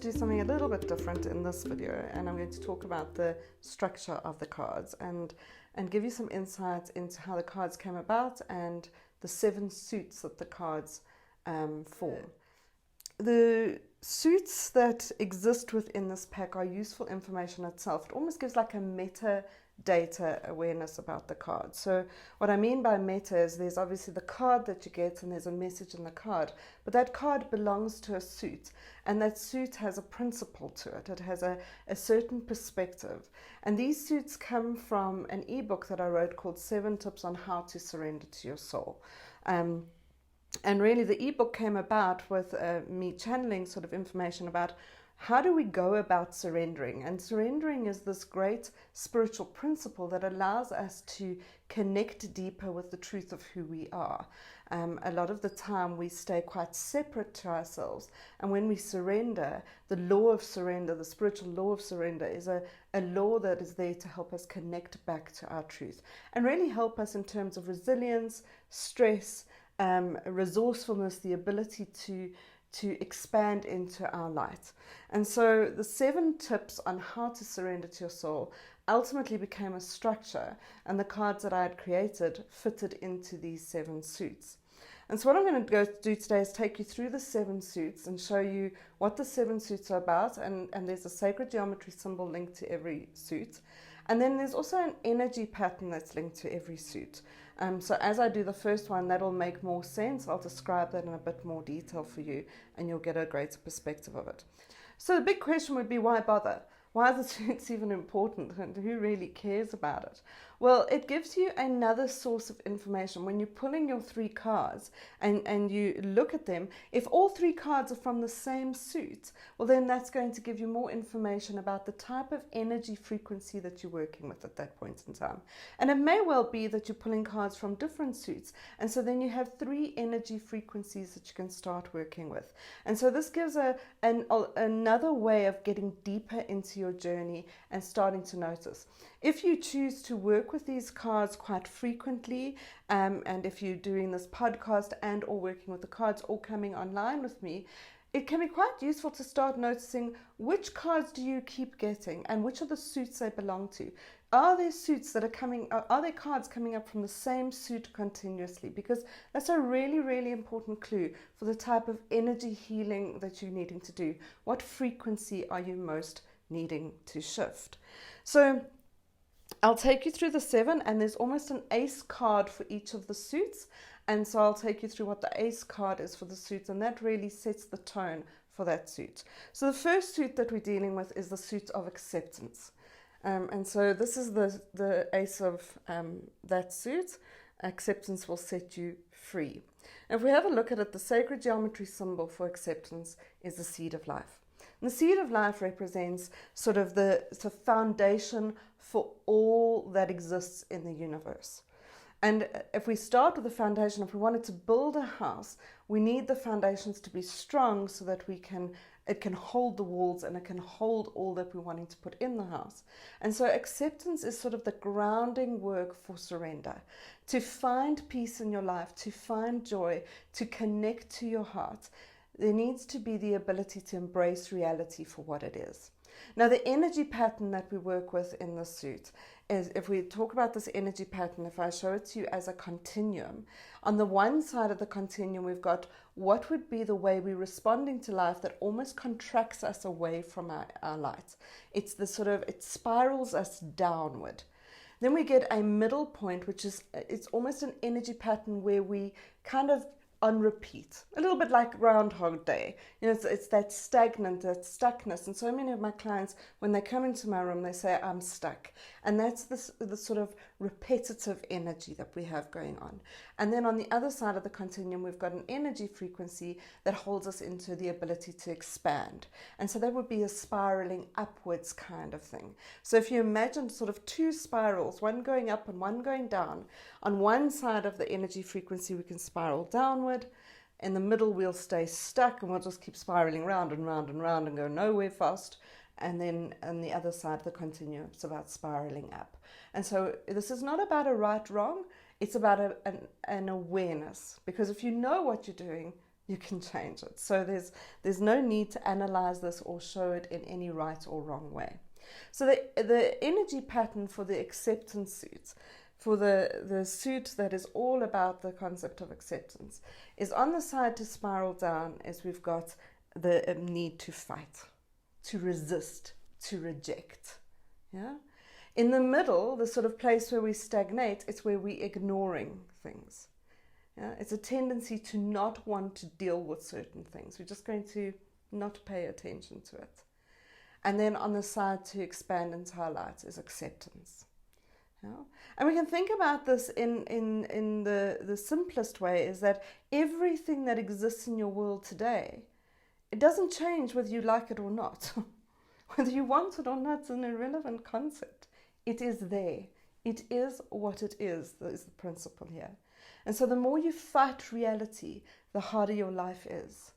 do something a little bit different in this video, and I'm going to talk about the structure of the cards and give you some insights into how the cards came about and the 7 suits that the cards form. The suits that exist within this pack are useful information itself. It almost gives like a metadata awareness about the card. So what I mean by meta is there's obviously the card that you get and there's a message in the card, but that card belongs to a suit, and that suit has a principle to it. It has a certain perspective. And these suits come from an ebook that I wrote called 7 Tips on How to Surrender to Your Soul. And really the ebook came about with me channeling sort of information about how do we go about surrendering. And surrendering is this great spiritual principle that allows us to connect deeper with the truth of who we are. A lot of the time we stay quite separate to ourselves, and when we surrender, the law of surrender, the spiritual law of surrender, is a law that is there to help us connect back to our truth and really help us in terms of resilience, stress, resourcefulness, the ability to expand into our light. And so the 7 tips on how to surrender to your soul ultimately became a structure, and the cards that I had created fitted into these 7 suits. And so what I'm going to go do today is take you through the 7 suits and show you what the 7 suits are about, and there's a sacred geometry symbol linked to every suit. And then there's also an energy pattern that's linked to every suit. So as I do the first one, that'll make more sense. I'll describe that in a bit more detail for you, and you'll get a greater perspective of it. So the big question would be, why bother? Why are the suits even important, and who really cares about it? Well, it gives you another source of information. When you're pulling your 3 cards and you look at them, if all 3 cards are from the same suit, well then that's going to give you more information about the type of energy frequency that you're working with at that point in time. And it may well be that you're pulling cards from different suits, and so then you have 3 energy frequencies that you can start working with. And so this gives another way of getting deeper into your journey and starting to notice. If you choose to work with these cards quite frequently, and if you're doing this podcast and or working with the cards or coming online with me, it can be quite useful to start noticing which cards do you keep getting and which are the suits they belong to. Are there suits that are there cards coming up from the same suit continuously? Because that's a really, really important clue for the type of energy healing that you're needing to do. What frequency are you most needing to shift? So I'll take you through the 7, and there's almost an ace card for each of the suits. And so I'll take you through what the ace card is for the suits, and that really sets the tone for that suit. So the first suit that we're dealing with is the suit of acceptance. And so this is the ace of that suit. Acceptance will set you free. And if we have a look at it, the sacred geometry symbol for acceptance is the seed of life. And the seed of life represents sort of the foundation for all that exists in the universe. And if we start with the foundation, if we wanted to build a house, we need the foundations to be strong so that it can hold the walls and it can hold all that we're wanting to put in the house. And so acceptance is sort of the grounding work for surrender. To find peace in your life, to find joy, to connect to your heart, there needs to be the ability to embrace reality for what it is. Now, the energy pattern that we work with in the suit is, if we talk about this energy pattern, if I show it to you as a continuum, on the one side of the continuum, we've got what would be the way we're responding to life that almost contracts us away from our light. It spirals us downward. Then we get a middle point, which is, it's almost an energy pattern where we kind of on repeat, a little bit like Groundhog Day. You know, it's that stagnant, that stuckness. And so many of my clients, when they come into my room, they say, I'm stuck. And that's the sort of repetitive energy that we have going on. And then on the other side of the continuum, we've got an energy frequency that holds us into the ability to expand. And so that would be a spiraling upwards kind of thing. So if you imagine sort of 2 spirals, one going up and one going down, on one side of the energy frequency, we can spiral downward. In the middle, we'll stay stuck and we'll just keep spiraling round and round and round and go nowhere fast. And then on the other side of the continuum, it's about spiraling up. And so this is not about a right, wrong. It's about an awareness. Because if you know what you're doing, you can change it. So there's no need to analyze this or show it in any right or wrong way. So the energy pattern for the acceptance suit, for the suit that is all about the concept of acceptance, is on the side to spiral down as we've got the need to fight, to resist, to reject. Yeah. In the middle, the sort of place where we stagnate, it's where we're ignoring things. Yeah? It's a tendency to not want to deal with certain things. We're just going to not pay attention to it. And then on the side to expand into our light is acceptance. Yeah? And we can think about this in the simplest way, is that everything that exists in your world today, it doesn't change whether you like it or not. Whether you want it or not is an irrelevant concept. It is there. It is what it is the principle here. And so the more you fight reality, the harder your life is.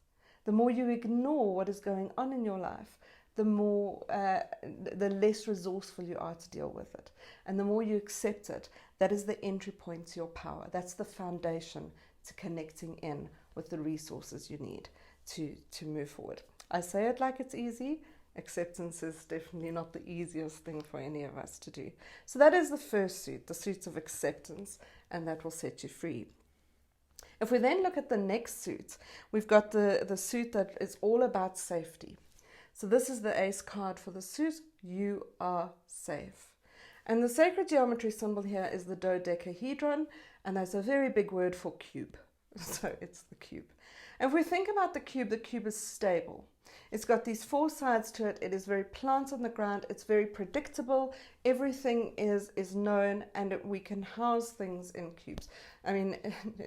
The more you ignore what is going on in your life, the less resourceful you are to deal with it. And the more you accept it, that is the entry point to your power. That's the foundation to connecting in with the resources you need to move forward. I say it like it's easy. Acceptance is definitely not the easiest thing for any of us to do. So that is the first suit, the suit of acceptance, and that will set you free. If we then look at the next suit, we've got the suit that is all about safety. So this is the ace card for the suit. You are safe. And the sacred geometry symbol here is the dodecahedron, and that's a very big word for cube. So it's the cube. And if we think about the cube is stable. It's got these four sides to it. It is very plant on the ground. It's very predictable. Everything is known, and we can house things in cubes. I mean,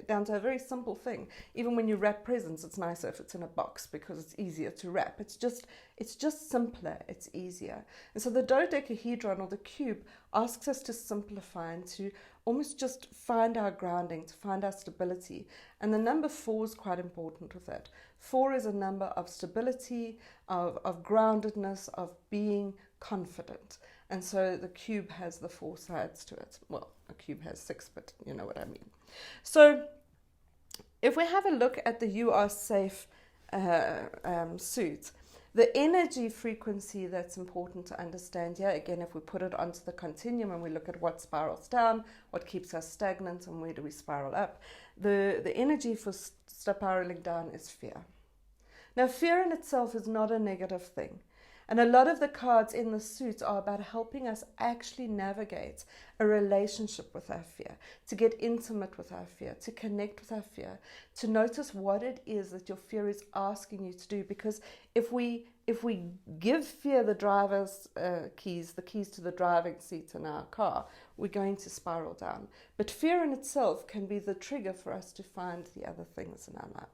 down to a very simple thing. Even when you wrap presents, it's nicer if it's in a box because it's easier to wrap. It's just simpler. It's easier. And so the dodecahedron, or the cube, asks us to simplify and to almost just find our grounding, to find our stability. And the number 4 is quite important with that. 4 is a number of stability, of groundedness, of being confident. And so the cube has the 4 sides to it. Well, a cube has 6, but you know what I mean. So if we have a look at the You Are Safe suit, the energy frequency that's important to understand here, again, if we put it onto the continuum and we look at what spirals down, what keeps us stagnant, and where do we spiral up, the energy for spiraling down is fear. Now, fear in itself is not a negative thing. And a lot of the cards in the suit are about helping us actually navigate a relationship with our fear, to get intimate with our fear, to connect with our fear, to notice what it is that your fear is asking you to do. Because if we give fear the driver's keys, the keys to the driving seat in our car, we're going to spiral down. But fear in itself can be the trigger for us to find the other things in our life.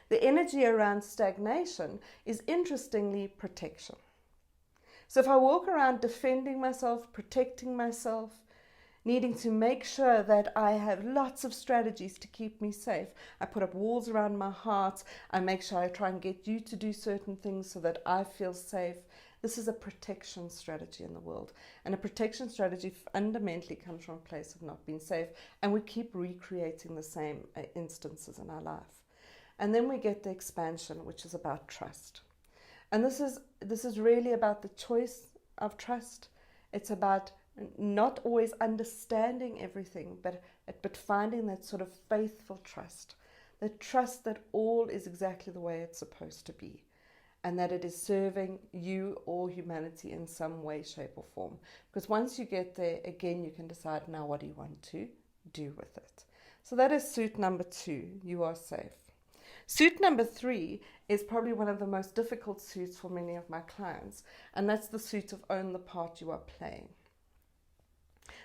The energy around stagnation is, interestingly, protection. So if I walk around defending myself, protecting myself, needing to make sure that I have lots of strategies to keep me safe, I put up walls around my heart, I make sure I try and get you to do certain things so that I feel safe. This is a protection strategy in the world. And a protection strategy fundamentally comes from a place of not being safe. And we keep recreating the same instances in our life. And then we get the expansion, which is about trust. And this is really about the choice of trust. It's about not always understanding everything, but finding that sort of faithful trust. The trust that all is exactly the way it's supposed to be, and that it is serving you or humanity in some way, shape, or form. Because once you get there, again, you can decide, now what do you want to do with it? So that is suit number 2, You Are Safe. Suit number 3 is probably one of the most difficult suits for many of my clients, and that's the suit of Own the Part You Are Playing.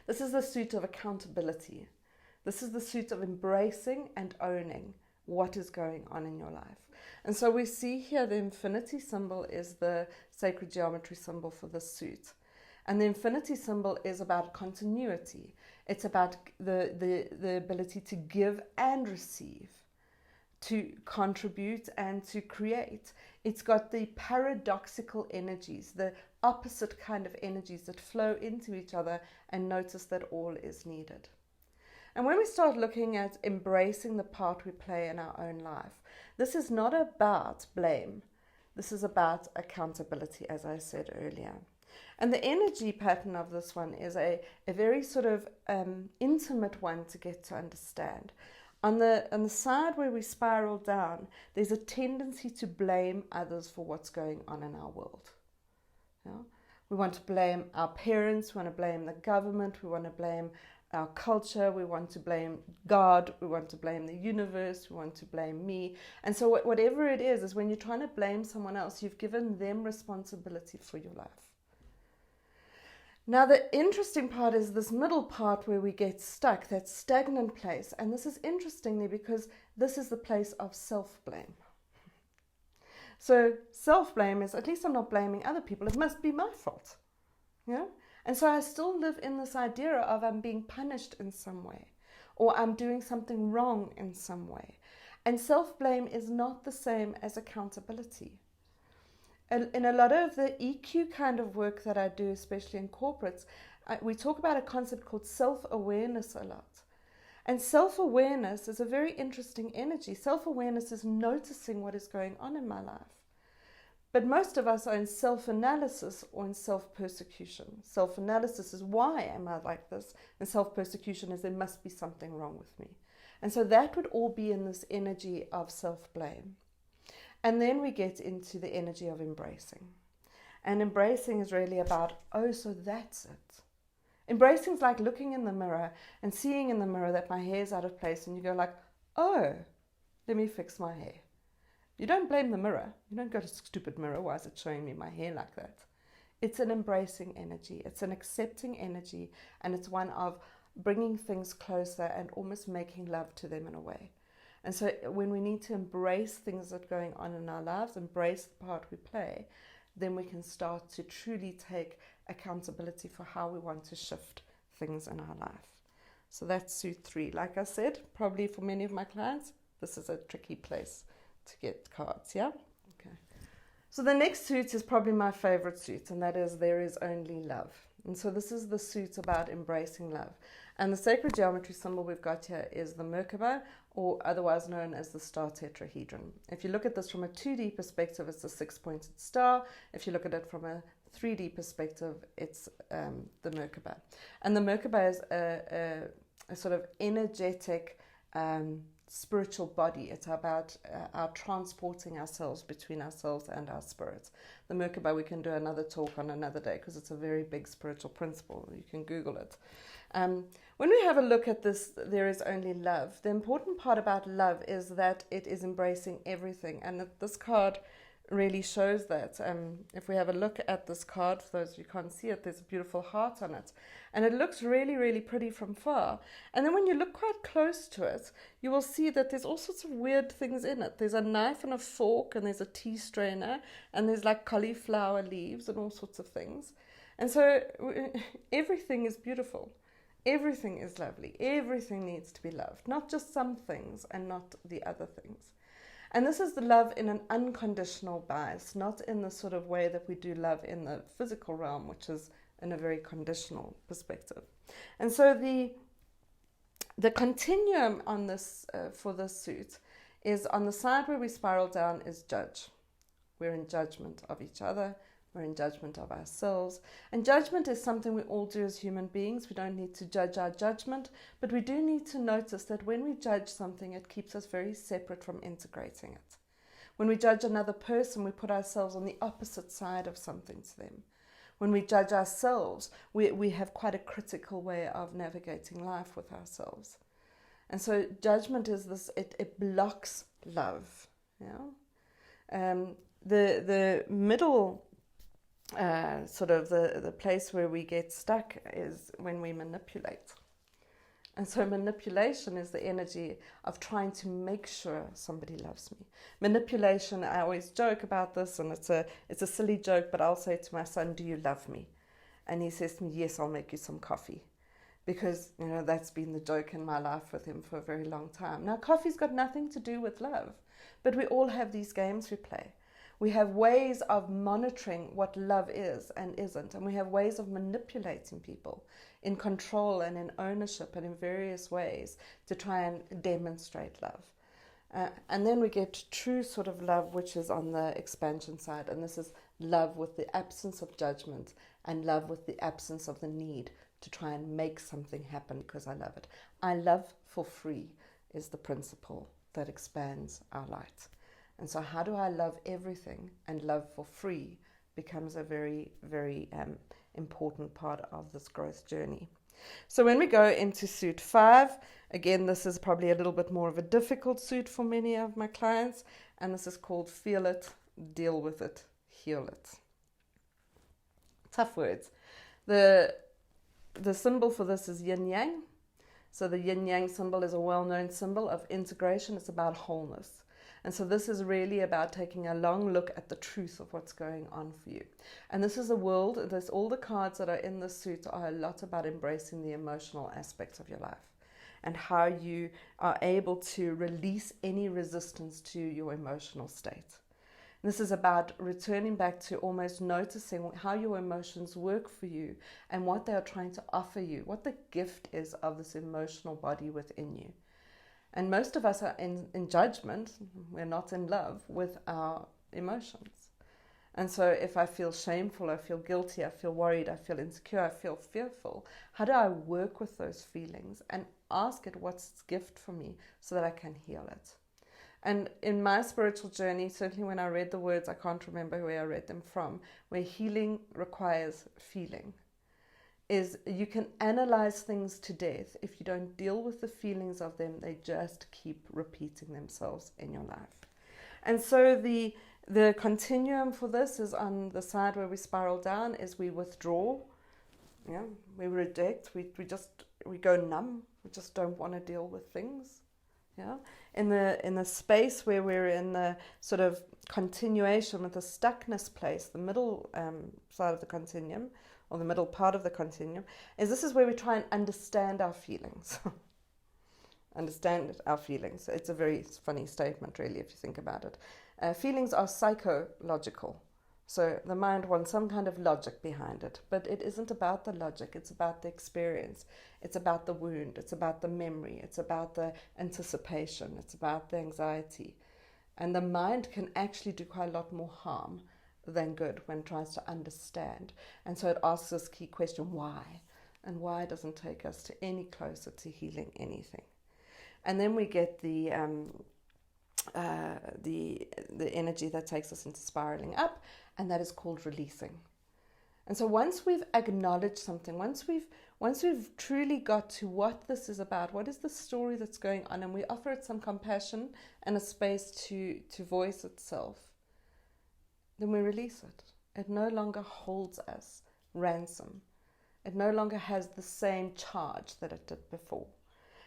This is the suit of accountability. This is the suit of embracing and owning what is going on in your life. And so we see here the infinity symbol is the sacred geometry symbol for the suit. And the infinity symbol is about continuity. It's about the ability to give and receive, to contribute and to create. It's got the paradoxical energies, the opposite kind of energies that flow into each other, and notice that all is needed. And when we start looking at embracing the part we play in our own life, this is not about blame. This is about accountability, as I said earlier. And the energy pattern of this one is a very sort of intimate one to get to understand. On the side where we spiral down, there's a tendency to blame others for what's going on in our world. Yeah? We want to blame our parents, we want to blame the government, we want to blame our culture, we want to blame God, we want to blame the universe, we want to blame me. And so whatever it is when you're trying to blame someone else, you've given them responsibility for your life. Now, the interesting part is this middle part where we get stuck, that stagnant place. And this is interestingly because this is the place of self-blame. So self-blame is, at least I'm not blaming other people. It must be my fault. Yeah? And so I still live in this idea of I'm being punished in some way, or I'm doing something wrong in some way. And self-blame is not the same as accountability. In a lot of the EQ kind of work that I do, especially in corporates, we talk about a concept called self-awareness a lot. And self-awareness is a very interesting energy. Self-awareness is noticing what is going on in my life. But most of us are in self-analysis or in self-persecution. Self-analysis is, why am I like this? And self-persecution is, there must be something wrong with me. And so that would all be in this energy of self-blame. And then we get into the energy of embracing. And embracing is really about, oh, so that's it. Embracing is like looking in the mirror and seeing in the mirror that my hair's out of place, and you go like, oh, let me fix my hair. You don't blame the mirror. You don't go to stupid mirror, why is it showing me my hair like that? It's an embracing energy. It's an accepting energy, and it's one of bringing things closer and almost making love to them in a way. And so when we need to embrace things that are going on in our lives, embrace the part we play, then we can start to truly take accountability for how we want to shift things in our life. So that's suit 3. Like I said, probably for many of my clients, this is a tricky place to get cards, yeah? Okay. So the next suit is probably my favorite suit, and that is There Is Only Love. And so this is the suit about embracing love. And the sacred geometry symbol we've got here is the Merkaba, or otherwise known as the star tetrahedron. If you look at this from a 2D perspective, it's a 6-pointed star. If you look at it from a 3D perspective, it's the Merkaba. And the Merkaba is a sort of energetic spiritual body. It's about our transporting ourselves between ourselves and our spirits. The Merkaba we can do another talk on another day because it's a very big spiritual principle. You can Google it. When we have a look at this, There Is Only Love, the important part about love is that it is embracing everything. And this card really shows that. If we have a look at this card, for those of you who can't see it, there's a beautiful heart on it. And it looks really, really pretty from far. And then when you look quite close to it, you will see that there's all sorts of weird things in it. There's a knife and a fork, and there's a tea strainer, and there's like cauliflower leaves and all sorts of things. And so everything is beautiful. Everything is lovely. Everything needs to be loved. Not just some things and not the other things. And this is the love in an unconditional bias, not in the sort of way that we do love in the physical realm, which is in a very conditional perspective. And so the continuum on this for this suit is on the side where we spiral down is judge. We're in judgment of each other. We're in judgment of ourselves. And judgment is something we all do as human beings. We don't need to judge our judgment, but we do need to notice that when we judge something, it keeps us very separate from integrating it. When we judge another person, we put ourselves on the opposite side of something to them. When we judge ourselves, we have quite a critical way of navigating life with ourselves. And so judgment is this, it blocks love. Yeah? The middle sort of the place where we get stuck is when we manipulate. And so manipulation is the energy of trying to make sure somebody loves me. Manipulation, I always joke about this, and it's a silly joke, but I'll say to my son, do you love me? And he says to me, yes, I'll make you some coffee. Because, that's been the joke in my life with him for a very long time. Now, coffee's got nothing to do with love, but we all have these games we play. We have ways of monitoring what love is and isn't, and we have ways of manipulating people in control and in ownership and in various ways to try and demonstrate love. And then we get true sort of love, which is on the expansion side, and this is love with the absence of judgment and love with the absence of the need to try and make something happen because I love it. I love for free is the principle that expands our light. And so how do I love everything? And love for free becomes a very, very important part of this growth journey. So when we go into suit 5, again, this is probably a little bit more of a difficult suit for many of my clients, and this is called feel it, deal with it, heal it. Tough words. The symbol for this is yin yang. So the yin yang symbol is a well-known symbol of integration. It's about wholeness. And so this is really about taking a long look at the truth of what's going on for you. And this is a world, all the cards that are in this suit are a lot about embracing the emotional aspects of your life and how you are able to release any resistance to your emotional state. This is about returning back to almost noticing how your emotions work for you and what they are trying to offer you, what the gift is of this emotional body within you. And most of us are in judgment, we're not in love with our emotions. And so if I feel shameful, I feel guilty, I feel worried, I feel insecure, I feel fearful, how do I work with those feelings and ask it what's its gift for me so that I can heal it? And in my spiritual journey, certainly when I read the words, I can't remember where I read them from, where healing requires feeling, is you can analyze things to death. If you don't deal with the feelings of them, they just keep repeating themselves in your life. And so the continuum for this is on the side where we spiral down is we withdraw, we reject, we go numb, we just don't want to deal with things. In the space where we're in the sort of continuation with the stuckness place, the middle side of the continuum, or the middle part of the continuum, this is where we try and understand our feelings. Understand our feelings. It's a very funny statement, really, if you think about it. Feelings are psychological. So the mind wants some kind of logic behind it, but it isn't about the logic. It's about the experience. It's about the wound. It's about the memory. It's about the anticipation. It's about the anxiety. And the mind can actually do quite a lot more harm than good when it tries to understand. And so it asks this key question, why? And why doesn't take us to any closer to healing anything. And then we get the energy that takes us into spiraling up, and that is called releasing. And so once we've acknowledged something, once we've truly got to what this is about, what is the story that's going on, and we offer it some compassion and a space to voice itself, then we release it. It no longer holds us ransom. It no longer has the same charge that it did before.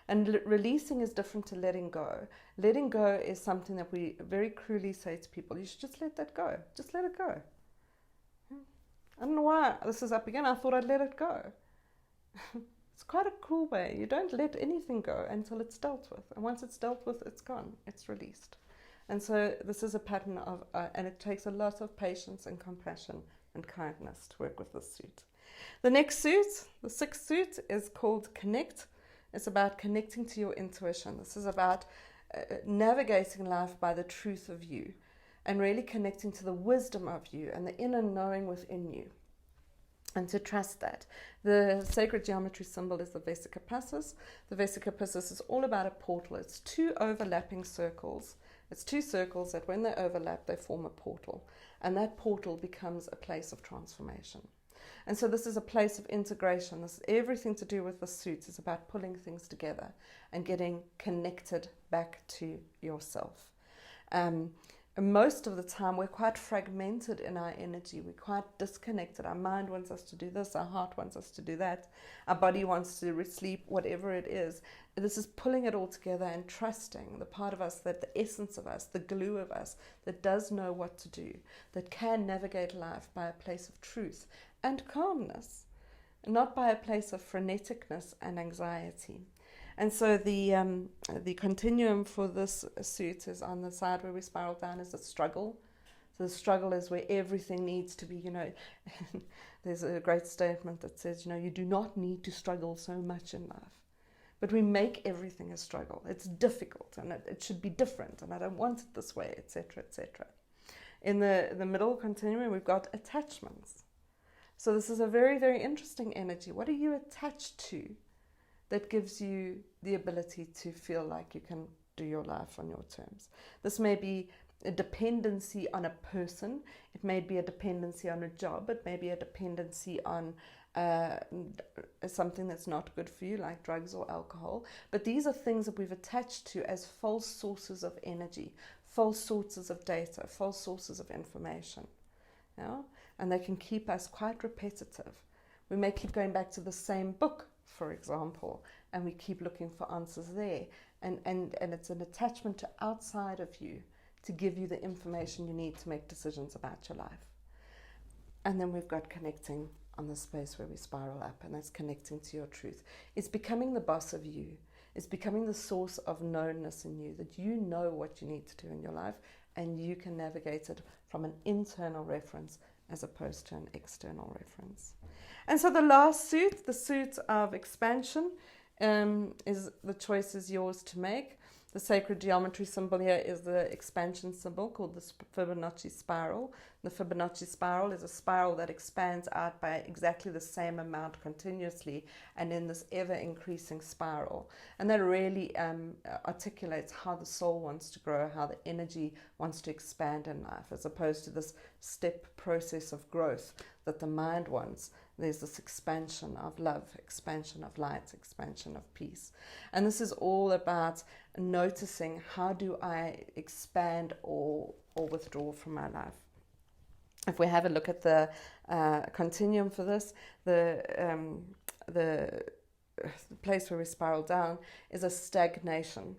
And releasing is different to letting go. Letting go is something that we very cruelly say to people, you should just let that go. Just let it go. I don't know why this is up again. I thought I'd let it go. It's quite a cruel way. You don't let anything go until it's dealt with. And once it's dealt with, it's gone. It's released. And so this is a pattern of, and it takes a lot of patience and compassion and kindness to work with this suit. The next suit, the 6th suit, is called Connect. It's about connecting to your intuition. This is about navigating life by the truth of you and really connecting to the wisdom of you and the inner knowing within you. And to trust that. The sacred geometry symbol is the Vesica Piscis. The Vesica Piscis is all about a portal. It's 2 overlapping circles. It's 2 circles that when they overlap, they form a portal. And that portal becomes a place of transformation. And so this is a place of integration. This is everything to do with the suits. It's about pulling things together and getting connected back to yourself. Most of the time, we're quite fragmented in our energy. We're quite disconnected. Our mind wants us to do this. Our heart wants us to do that. Our body wants to sleep, whatever it is. This is pulling it all together and trusting the part of us, that the essence of us, the glue of us, that does know what to do, that can navigate life by a place of truth and calmness, not by a place of freneticness and anxiety. And so the continuum for this suit is on the side where we spiral down is the struggle, So the struggle is where everything needs to be, there's a great statement that says, you do not need to struggle so much in life. But we make everything a struggle. It's difficult and it should be different and I don't want it this way, etc., etc. In the middle continuum, we've got attachments. So this is a very, very interesting energy. What are you attached to that gives you the ability to feel like you can do your life on your terms? This may be a dependency on a person. It may be a dependency on a job. It may be a dependency on something that's not good for you, like drugs or alcohol. But these are things that we've attached to as false sources of energy, false sources of data, false sources of information. And they can keep us quite repetitive. We may keep going back to the same book, for example, and we keep looking for answers there. And it's an attachment to outside of you to give you the information you need to make decisions about your life. And then we've got connecting on the space where we spiral up, and that's connecting to your truth. It's becoming the boss of you. It's becoming the source of knownness in you, that you know what you need to do in your life, and you can navigate it from an internal reference as opposed to an external reference. And so the last suit, the suit of expansion, is the choice is yours to make. The sacred geometry symbol here is the expansion symbol called the Fibonacci spiral. The Fibonacci spiral is a spiral that expands out by exactly the same amount continuously and in this ever-increasing spiral. And that really articulates how the soul wants to grow, how the energy wants to expand in life, as opposed to this step process of growth that the mind wants. There's this expansion of love, expansion of light, expansion of peace. And this is all about noticing, how do I expand or withdraw from my life? If we have a look at the continuum for this, the place where we spiral down is a stagnation.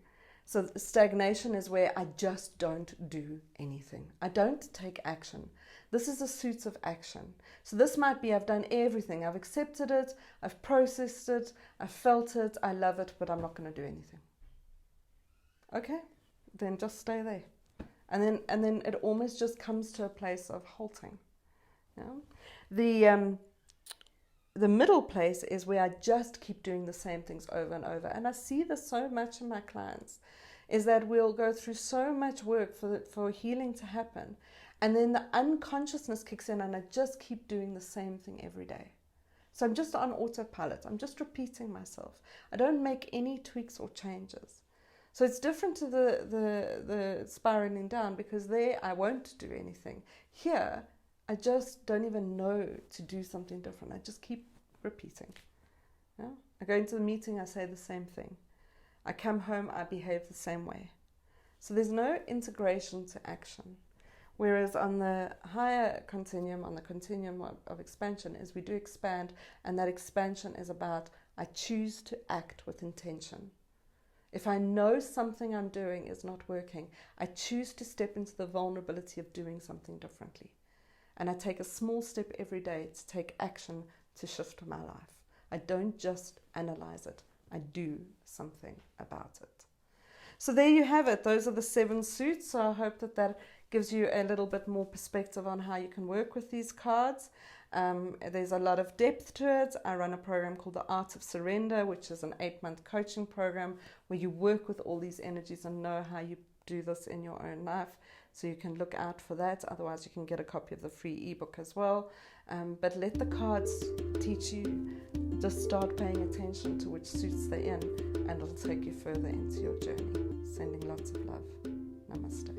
So stagnation is where I just don't do anything. I don't take action. This is a suit of action. So this might be, I've done everything. I've accepted it. I've processed it. I've felt it. I love it, but I'm not going to do anything. Okay, then just stay there. And then it almost just comes to a place of halting. The middle place is where I just keep doing the same things over and over. And I see this so much in my clients, is that we'll go through so much work for healing to happen. And then the unconsciousness kicks in and I just keep doing the same thing every day. So I'm just on autopilot. I'm just repeating myself. I don't make any tweaks or changes. So it's different to the spiraling down, because there I won't do anything. Here, I just don't even know to do something different. I just keep repeating. I go into the meeting, I say the same thing. I come home, I behave the same way. So there's no integration to action. Whereas on the higher continuum, on the continuum of expansion, is we do expand, and that expansion is about, I choose to act with intention. If I know something I'm doing is not working, I choose to step into the vulnerability of doing something differently. And I take a small step every day to take action to shift my life. I don't just analyze it, I do something about it. So there you have it. Those are the 7 suits. So I hope that gives you a little bit more perspective on how you can work with these cards. There's a lot of depth to it. I run a program called The Art of Surrender, which is an 8-month coaching program where you work with all these energies and know how you do this in your own life. So you can look out for that. Otherwise, you can get a copy of the free ebook as well. But let the cards teach you. Just start paying attention to which suits they're in, and it'll take you further into your journey. Sending lots of love. Namaste.